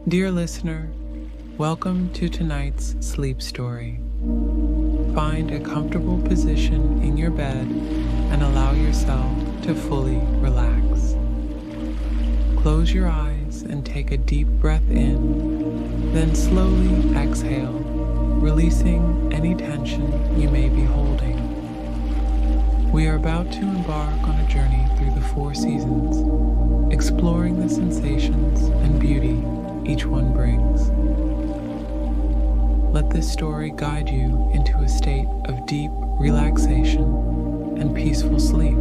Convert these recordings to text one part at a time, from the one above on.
Dear listener, welcome to tonight's sleep story. Find a comfortable position in your bed and allow yourself to fully relax. Close your eyes and take a deep breath in, then slowly exhale, releasing any tension you may be holding. We are about to embark on a journey through the 4 seasons, exploring the sensations and beauty each one brings. Let this story guide you into a state of deep relaxation and peaceful sleep.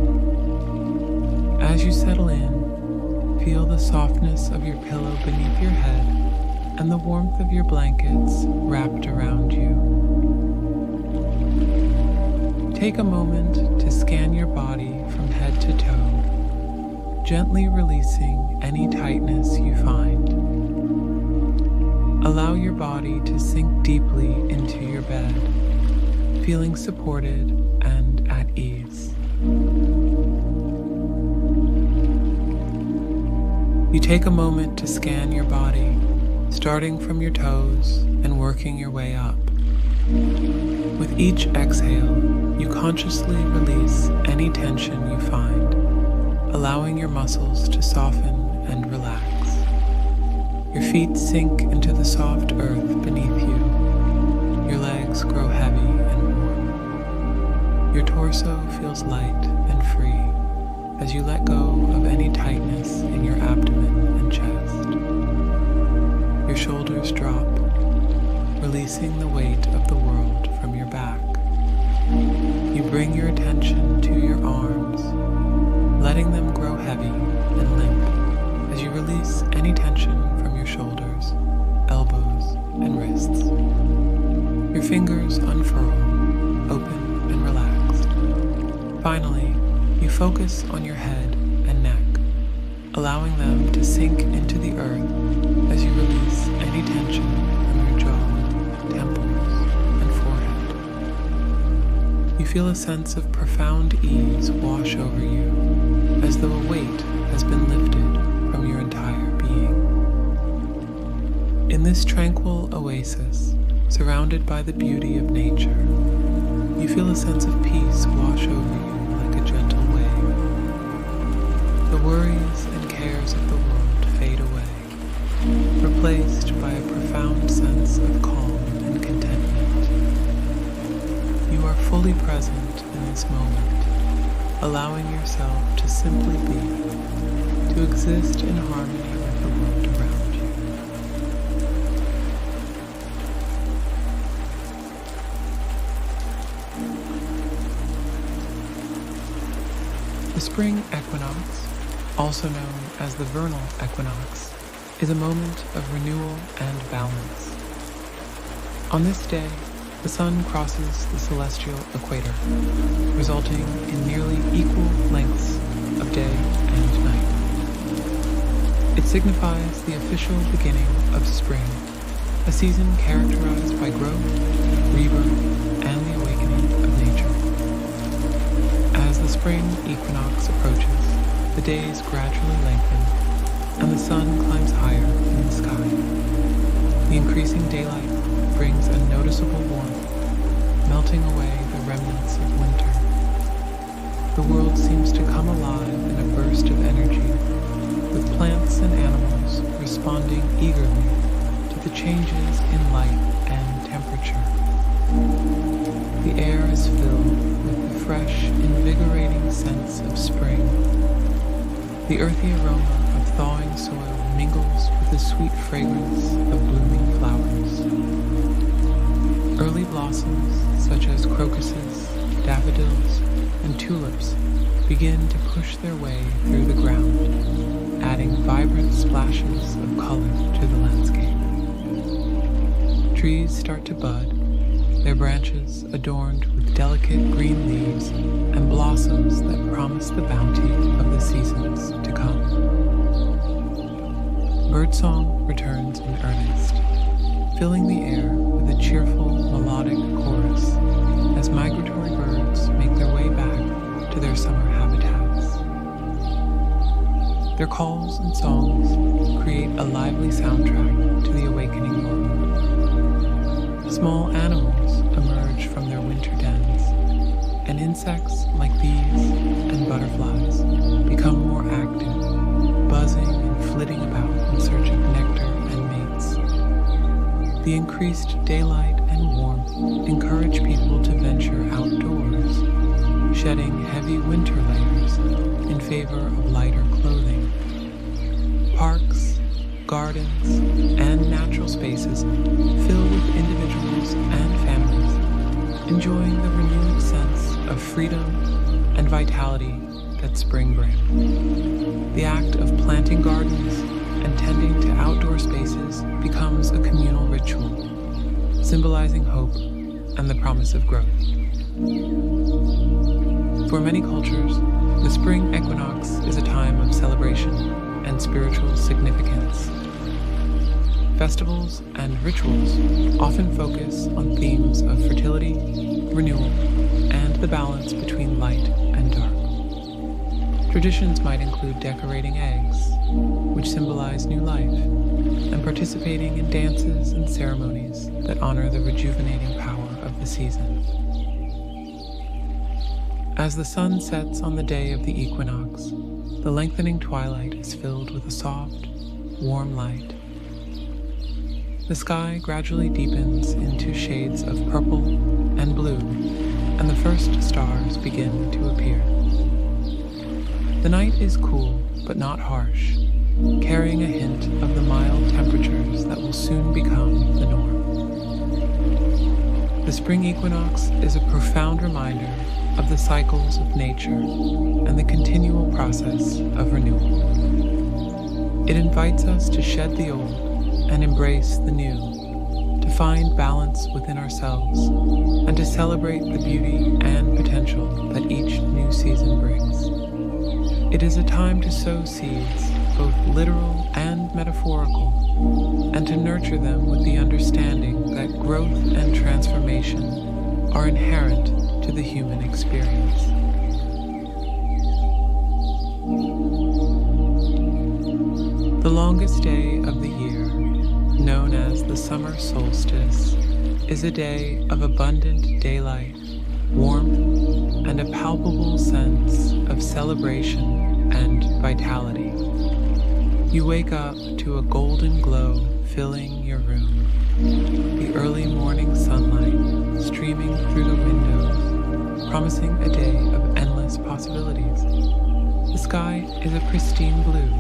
As you settle in, feel the softness of your pillow beneath your head and the warmth of your blankets wrapped around you. Take a moment to scan your body from head to toe, gently releasing any tightness you find. Allow your body to sink deeply into your bed, feeling supported and at ease. You take a moment to scan your body, starting from your toes and working your way up. With each exhale, you consciously release any tension you find, allowing your muscles to soften and relax. Your feet sink into the soft earth beneath you. Your legs grow heavy and warm. Your torso feels light and free as you let go of any tightness in your abdomen and chest. Your shoulders drop, releasing the weight of the world from your back. You bring your attention to your arms, letting them grow heavy and limp as you release any tension from your shoulders, elbows, and wrists. Your fingers unfurl, open and relaxed. Finally, you focus on your head and neck, allowing them to sink into the earth as you release any tension from your jaw, temples, and forehead. You feel a sense of profound ease wash over you, as though a weight has been lifted from your entire being. In this tranquil oasis, surrounded by the beauty of nature, you feel a sense of peace wash over you like a gentle wave. The worries and cares of the world fade away, replaced by a profound sense of calm and contentment. You are fully present in this moment, allowing yourself to simply be, to exist in harmony with the world around you. The spring equinox, also known as the vernal equinox, is a moment of renewal and balance. On this day, the sun crosses the celestial equator, resulting in nearly equal lengths of day and night. It signifies the official beginning of spring, a season characterized by growth, rebirth, and the awakening of nature. As the spring equinox approaches, the days gradually lengthen, and the sun climbs higher in the sky. The increasing daylight brings a noticeable warmth, melting away the remnants of winter. The world seems to come alive in a burst of energy, with plants and animals responding eagerly to the changes in light and temperature. The air is filled with the fresh, invigorating sense of spring. The earthy aroma of thawing soil mingles with the sweet fragrance of blooming flowers. Early blossoms, such as crocuses, daffodils, and tulips, begin to push their way through the ground, adding vibrant splashes of color to the landscape. Trees start to bud, their branches adorned with delicate green leaves and blossoms that promise the bounty of the seasons to come. Birdsong returns in earnest, filling the air with a cheerful melodic chorus as migratory birds make their way back to their summer habitats. Their calls and songs create a lively soundtrack to the awakening world. Small animals emerge from their winter dens, and insects like bees and butterflies become more active, buzzing and flitting about in search of nectar and mates. The increased daylight and warmth encourage people to venture outdoors, shedding heavy winter layers in favor of lighter clothing. Parks, gardens, and natural spaces fill with individuals and families, enjoying the renewed sense of freedom and vitality that spring brings. The act of planting gardens and tending to outdoor spaces becomes a communal ritual, symbolizing hope and the promise of growth. For many cultures, the spring equinox is a time of celebration and spiritual significance. Festivals and rituals often focus on themes of fertility, renewal, and the balance between light and dark. Traditions might include decorating eggs, which symbolize new life, and participating in dances and ceremonies that honor the rejuvenating power of the season. As the sun sets on the day of the equinox, the lengthening twilight is filled with a soft, warm light. The sky gradually deepens into shades of purple and blue, and the first stars begin to appear. The night is cool but not harsh, carrying a hint of the mild temperatures that will soon become the norm. The spring equinox is a profound reminder of the cycles of nature and the continual process of renewal. It invites us to shed the old and embrace the new, to find balance within ourselves, and to celebrate the beauty and potential that each new season brings. It is a time to sow seeds, both literal and metaphorical, and to nurture them with the understanding that growth and transformation are inherent to the human experience. The longest day of the year, known as the summer solstice, is a day of abundant daylight, warmth, and a palpable sense of celebration and vitality. You wake up to a golden glow filling your room, the early morning sunlight streaming through the windows, promising a day of endless possibilities. The sky is a pristine blue,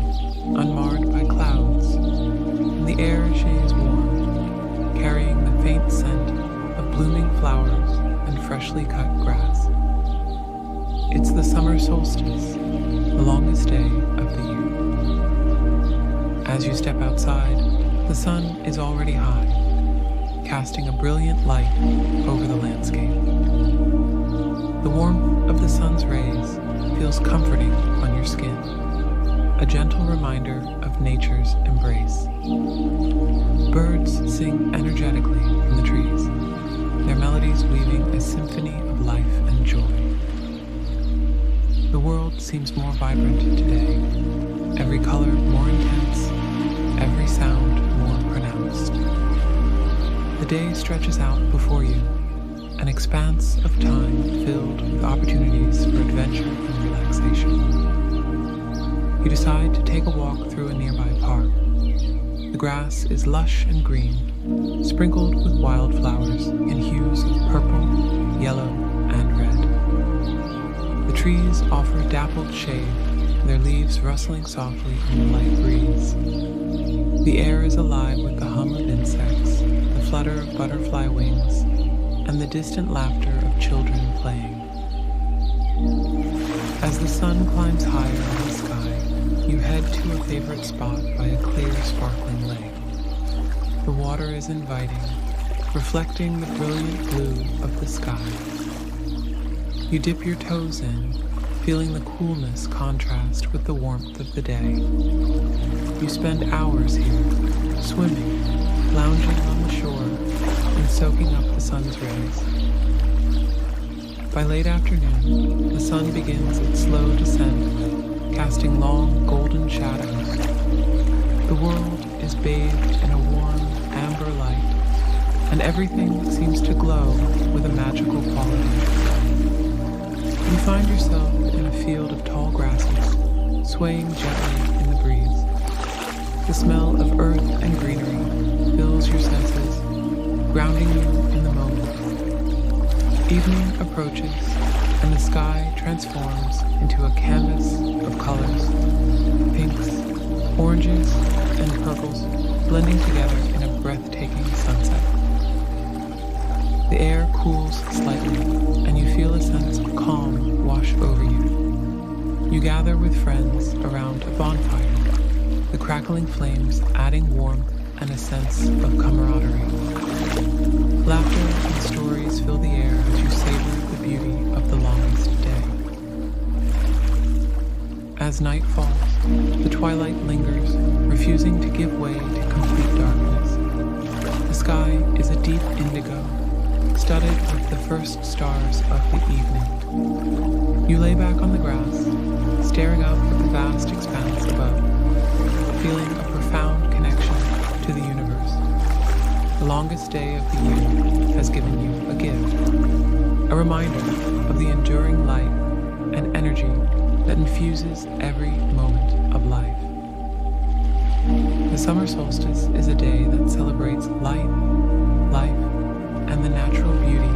unmarred by clouds, and the air shades warm, carrying the faint scent of blooming flowers and freshly cut grass. It's the summer solstice, the longest day of the year. As you step outside, the sun is already high, casting a brilliant light over the landscape. The warmth of the sun's rays feels comforting on your skin, a gentle reminder of nature's embrace. Birds sing energetically in the trees, their melodies weaving a symphony of life and joy. The world seems more vibrant today, every color more intense, every sound more pronounced. The day stretches out before you, an expanse of time filled with opportunities for adventure and relaxation. You decide to take a walk through a nearby park. The grass is lush and green, sprinkled with wildflowers in hues of purple, yellow, and red. The trees offer dappled shade, their leaves rustling softly in the light breeze. The air is alive with the hum of insects, the flutter of butterfly wings, and the distant laughter of children playing. As the sun climbs higher in the sky, you head to a favorite spot by a clear, sparkling lake. The water is inviting, reflecting the brilliant blue of the sky. You dip your toes in, feeling the coolness contrast with the warmth of the day. You spend hours here, swimming, lounging on the shore, and soaking up the sun's rays. By late afternoon, the sun begins its slow descent, casting long golden shadows. The world is bathed in a warm amber light, and everything seems to glow with a magical quality. You find yourself in a field of tall grasses, swaying gently in the breeze. The smell of earth and greenery fills your senses, grounding you in the moment. Evening approaches, and the sky transforms into a canvas of colors, pinks, oranges, and purples, blending together in a breathtaking sunset. The air cools slightly, and you feel a sense of calm wash over you. You gather with friends around a bonfire, the crackling flames adding warmth and a sense of camaraderie. Laughter and stories fill the air as you savor the beauty of the longest day. As night falls, the twilight lingers, refusing to give way to complete darkness. The sky is a deep indigo, studded with the first stars of the evening. You lay back on the grass, staring up at the vast expanse above, feeling a profound connection to the universe. The longest day of the year has given you a gift, a reminder of the enduring light and energy that infuses every moment of life. The summer solstice is a day that celebrates light, life, and the natural beauty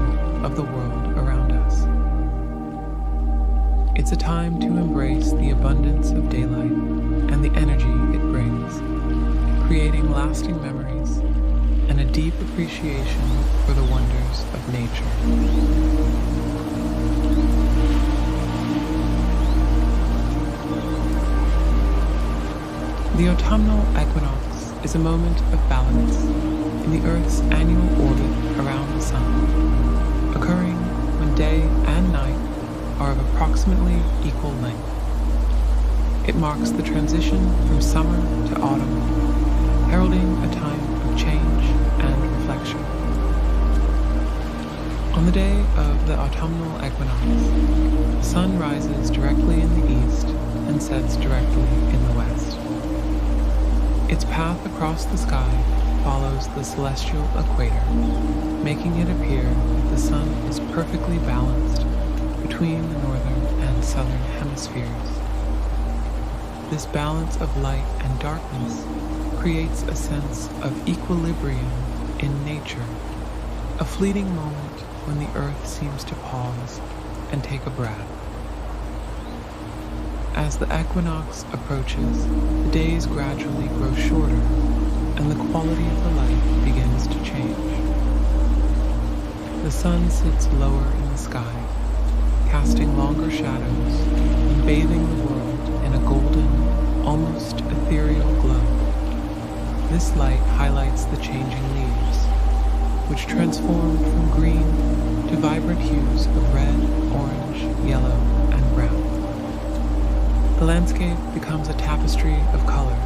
of the world around us. It's a time to embrace the abundance of daylight and the energy it brings, creating lasting memories and a deep appreciation for the wonders of nature. The autumnal equinox is a moment of balance in the Earth's annual orbit around the Sun, occurring when day and night are of approximately equal length. It marks the transition from summer to autumn, heralding a time of change and reflection. On the day of the autumnal equinox, the sun rises directly in the east and sets directly in the west. Its path across the sky follows the celestial equator, making it appear that the sun is perfectly balanced between the northern and southern hemispheres. This balance of light and darkness creates a sense of equilibrium in nature, a fleeting moment when the earth seems to pause and take a breath. As the equinox approaches, the days gradually grow shorter, and the quality of the light begins to change. The sun sits lower in the sky, casting longer shadows and bathing the world in a golden, almost ethereal glow. This light highlights the changing leaves, which transform from green to vibrant hues of red, orange, yellow, and brown. The landscape becomes a tapestry of color,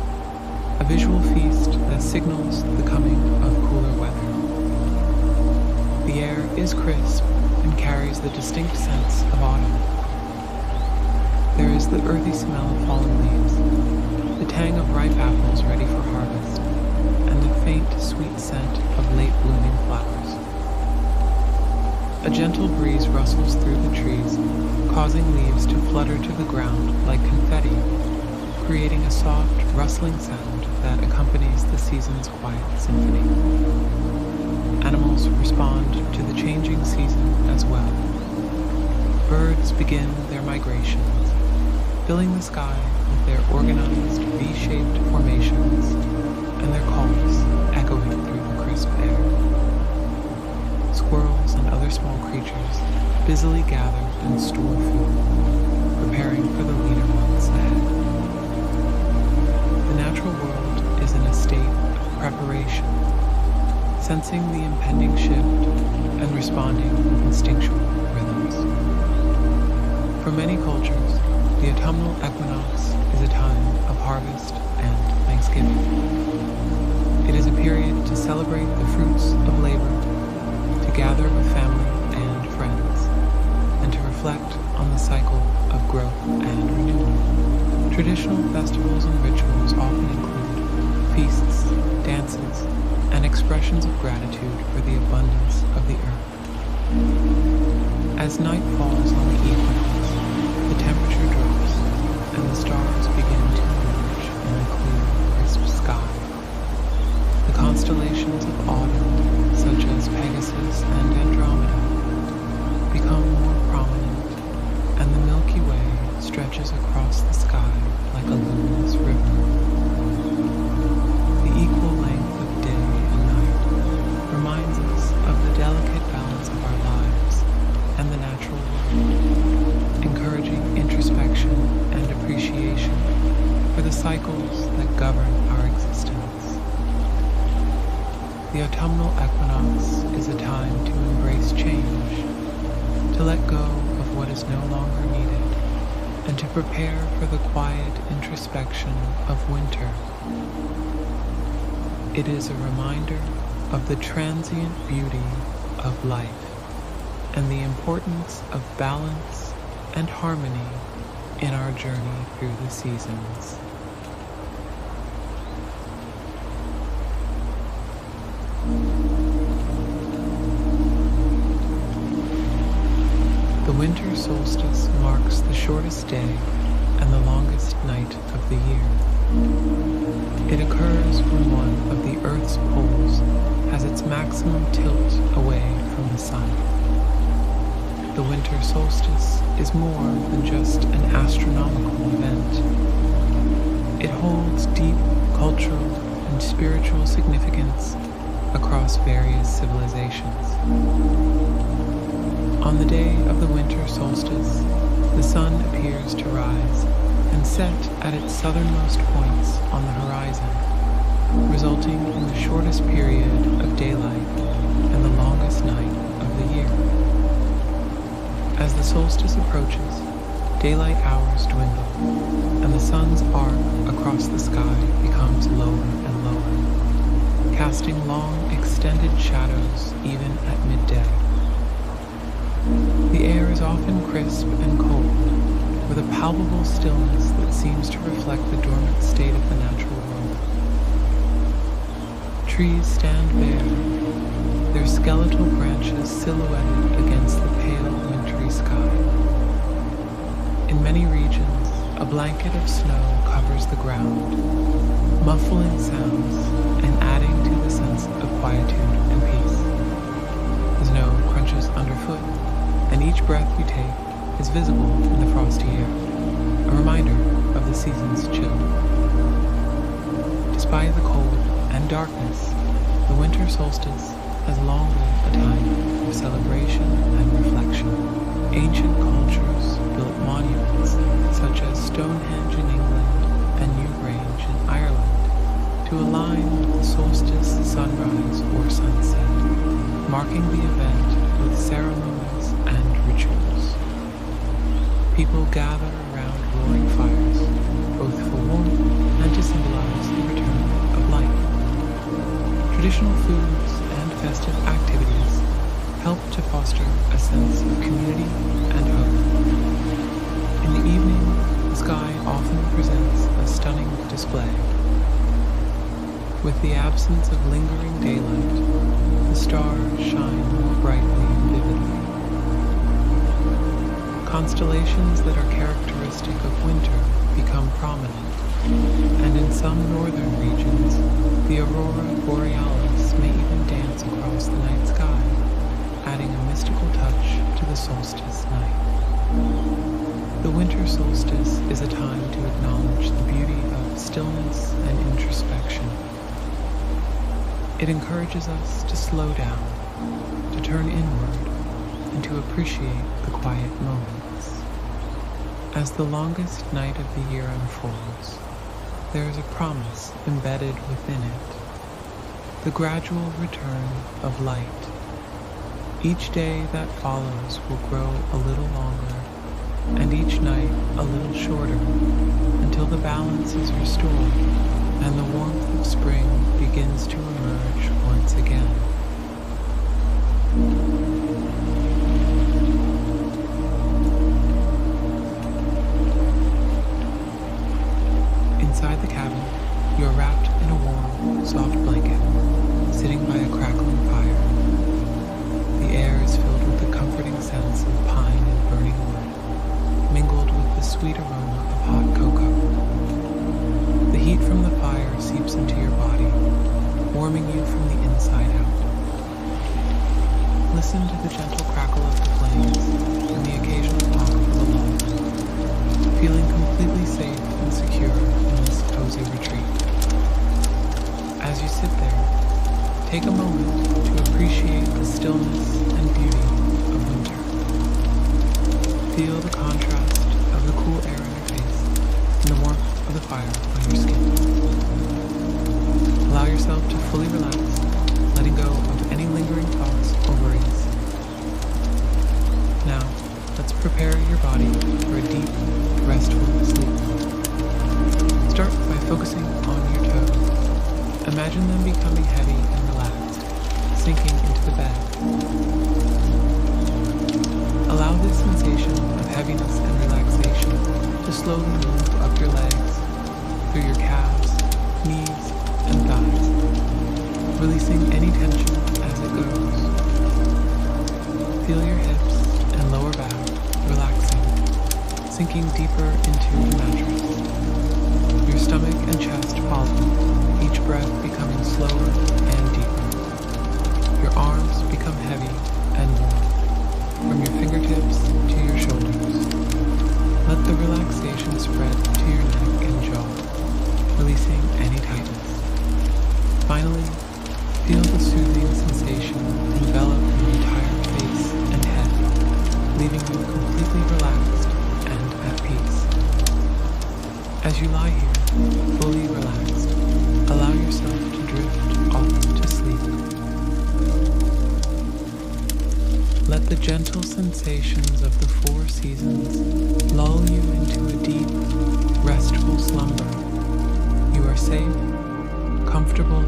a visual feast that signals the coming of cooler weather. The air is crisp and carries the distinct sense of autumn. There is the earthy smell of fallen leaves, the tang of ripe apples ready for harvest, and the faint, sweet scent of late blooming flowers. A gentle breeze rustles through the trees, causing leaves to flutter to the ground like confetti, creating a soft, rustling sound that accompanies the season's quiet symphony. Animals respond to the changing season as well. Birds begin their migrations, filling the sky with their organized V-shaped formations and their calls echoing through the crisp air. Squirrels and other small creatures busily gather and store food, preparing for the leaner months ahead. The natural world is in a state of preparation, sensing the impending shift and responding with instinctual rhythms. For many cultures, the autumnal equinox is a time of harvest and thanksgiving. It is a period to celebrate the fruits of labor, to gather with family and friends, and to reflect on the cycle of growth and renewal. Traditional festivals and rituals often include feasts, dances, and expressions of gratitude for the abundance of the earth. As night falls on the equinox, the temperature drops and the stars begin to emerge in a clear, crisp sky. The constellations of autumn, such as Pegasus and Andromeda, become more prominent, and the Milky Way stretches across the sky like a luminous river. The equal length of day and night reminds us of the delicate balance of our lives and the natural world, encouraging introspection and appreciation for the cycles that govern our existence. The autumnal equinox is a time to embrace change, to let go of what is no longer needed, and to prepare for the quiet introspection of winter. It is a reminder of the transient beauty of life and the importance of balance and harmony in our journey through the seasons. The winter solstice marks the shortest day and the longest night of the year. It occurs when one of the Earth's poles has its maximum tilt away from the sun. The winter solstice is more than just an astronomical event. It holds deep cultural and spiritual significance across various civilizations. On the day of the winter solstice, the sun appears to rise and set at its southernmost points on the horizon, resulting in the shortest period of daylight and the longest night of the year. As the solstice approaches, daylight hours dwindle, and the sun's arc across the sky becomes lower and lower, casting long, extended shadows even at midday. The air is often crisp and cold, with a palpable stillness that seems to reflect the dormant state of the natural world. Trees stand bare, their skeletal branches silhouetted against the pale, wintry sky. In many regions, a blanket of snow covers the ground, muffling sounds and adding to the sense of quietude and peace. The snow crunches underfoot, and each breath you take is visible in the frosty air, a reminder of the season's chill. Despite the cold and darkness, the winter solstice has long been a time of celebration and reflection. Ancient cultures built monuments such as Stonehenge in England and Newgrange in Ireland to align with the solstice sunrise or sunset, marking the event with ceremonies and rituals. People gather around roaring fires, both for warmth and to symbolize the return of light. Traditional foods and festive activities help to foster a sense of community and hope. In the evening, the sky often presents a stunning display. With the absence of lingering daylight, the stars shine more brightly and vividly. Constellations that are characteristic of winter become prominent, and in some northern regions, the aurora borealis may even dance across the night sky, adding a mystical touch to the solstice night. The winter solstice is a time to acknowledge the beauty of stillness and introspection. It encourages us to slow down, to turn inward, and to appreciate the quiet moments. As the longest night of the year unfolds, there is a promise embedded within it, the gradual return of light. Each day that follows will grow a little longer, and each night a little shorter, until the balance is restored and the warmth of spring begins to emerge once again. Inside the cabin, You are wrapped in a warm, soft blanket, sitting by a crackling fire. The air is filled with the comforting scents of pine and burning wood, mingled with the sweet aroma of hot cocoa. The heat from the fire seeps into your body, warming you from the inside out. Listen to the gentle crackle of the flames and the occasional pop of a log, feeling completely safe and secure in this cozy retreat. As you sit there, take a moment to appreciate the stillness and beauty of winter. Feel the contrast of the cool air on your face and the warmth of the fire on your skin. Allow yourself to fully relax, letting go of any lingering thoughts or worries. Now, let's prepare your body for a deep, restful sleep. Start by focusing on your toes. Imagine them becoming heavy and relaxed, sinking into the bed. Allow this sensation of heaviness and relaxation to slowly move up your legs, through your calves, knees, and thighs, releasing any tension as it goes. Feel your hips and lower back relaxing, sinking deeper into the mattress. Your stomach and chest follow, each breath becoming slower and deeper. Your arms become heavy and warm, from your fingertips to your shoulders. Let the relaxation spread to your neck and jaw, releasing any tightness. Finally, feel the soothing sensation envelop your entire face and head, leaving you completely relaxed and at peace. As you lie here, fully relaxed, allow yourself to drift off to sleep. Let the gentle sensations of the 4 seasons lull you into a deep, restful slumber. You are safe, comfortable,